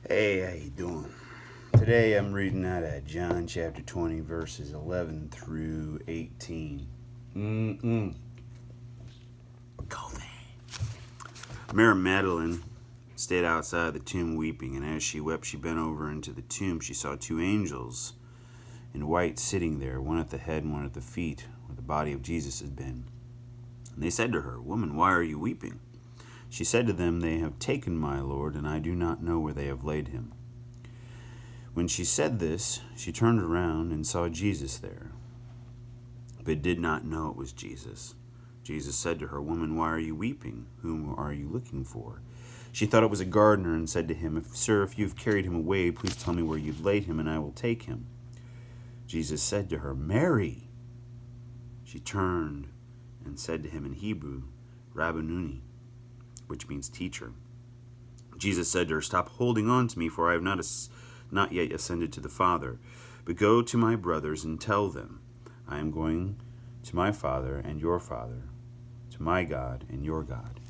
Hey, how you doing? Today I'm reading out of John chapter 20, verses 11 through 18. Go there. Mary Magdalene stayed outside the tomb weeping, and as she wept, she bent over into the tomb. She saw two angels in white sitting there, one at the head and one at the feet, where the body of Jesus had been. And they said to her, "Woman, why are you weeping?" She said to them, "They have taken my Lord, and I do not know where they have laid him." When she said this, she turned around and saw Jesus there, but did not know it was Jesus. Jesus said to her, "Woman, why are you weeping? Whom are you looking for?" She thought it was a gardener and said to him, "Sir, if you've carried him away, please tell me where you've laid him, and I will take him." Jesus said to her, "Mary." She turned and said to him in Hebrew, "Rabboni," which means teacher. Jesus said to her, "Stop holding on to me, for I have not yet ascended to the Father. But go to my brothers and tell them, I am going to my Father and your Father, to my God and your God."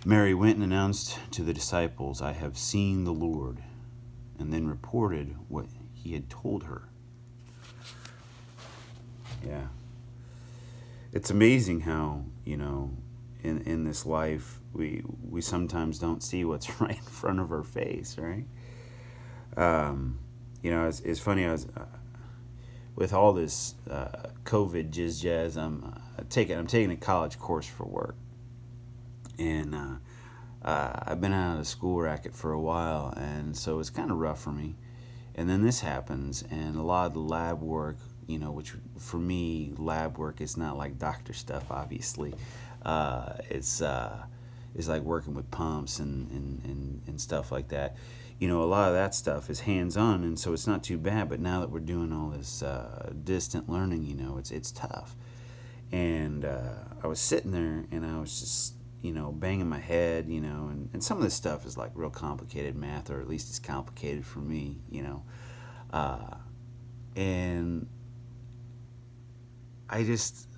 Mary went and announced to the disciples, "I have seen the Lord," and then reported what he had told her. Yeah. It's amazing how, in this life, we sometimes don't see what's right in front of our face, right? It's funny. I was with all this COVID jazz. I'm taking a college course for work, and I've been out of the school racket for a while, and so it's kind of rough for me. And then this happens, and a lot of the lab work, which for me, lab work is not like doctor stuff, obviously. It's like working with pumps and stuff like that. A lot of that stuff is hands-on, and so it's not too bad. But now that we're doing all this distant learning, it's tough. And I was sitting there, and I was just, banging my head, and some of this stuff is like real complicated math, or at least it's complicated for me, and I just,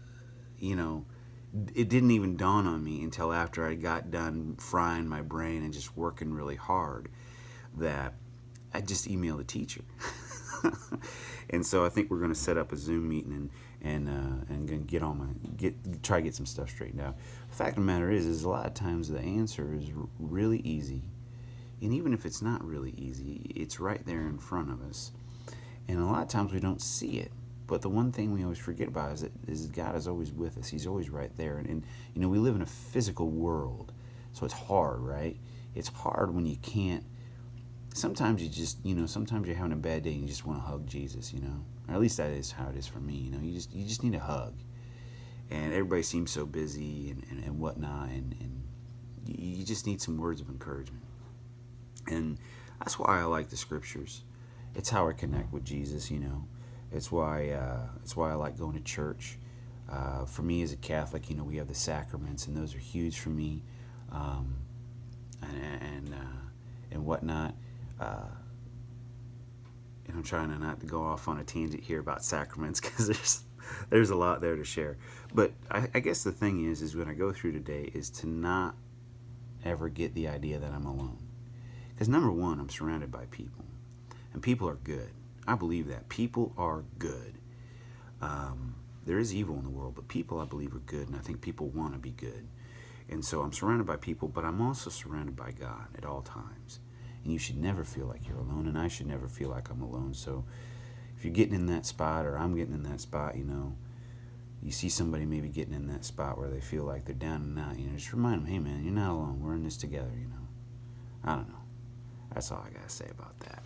it didn't even dawn on me until after I got done frying my brain and just working really hard that I just emailed the teacher. And so I think we're going to set up a Zoom meeting and try to get some stuff straightened out. The fact of the matter is a lot of times the answer is really easy, and even if it's not really easy, it's right there in front of us. And a lot of times we don't see it. But the one thing we always forget about is God is always with us. He's always right there. And we live in a physical world, so it's hard, right? It's hard when you can't. Sometimes you just, sometimes you're having a bad day and you just want to hug Jesus, Or at least that is how it is for me, You just need a hug. And everybody seems so busy and whatnot, and you just need some words of encouragement. And that's why I like the scriptures. It's how I connect with Jesus, It's why I like going to church. For me as a Catholic, we have the sacraments, and those are huge for me, and whatnot. And I'm trying to not to go off on a tangent here about sacraments because there's a lot there to share. But I guess the thing is when I go through today is to not ever get the idea that I'm alone. Because number one, I'm surrounded by people, and people are good. I believe that people are good. There is evil in the world, but people, I believe, are good, and I think people want to be good. And so I'm surrounded by people, but I'm also surrounded by God at all times. And you should never feel like you're alone, and I should never feel like I'm alone. So if you're getting in that spot, or I'm getting in that spot, you see somebody maybe getting in that spot where they feel like they're down and out, just remind them, hey man, you're not alone. We're in this together, I don't know. That's all I got to say about that.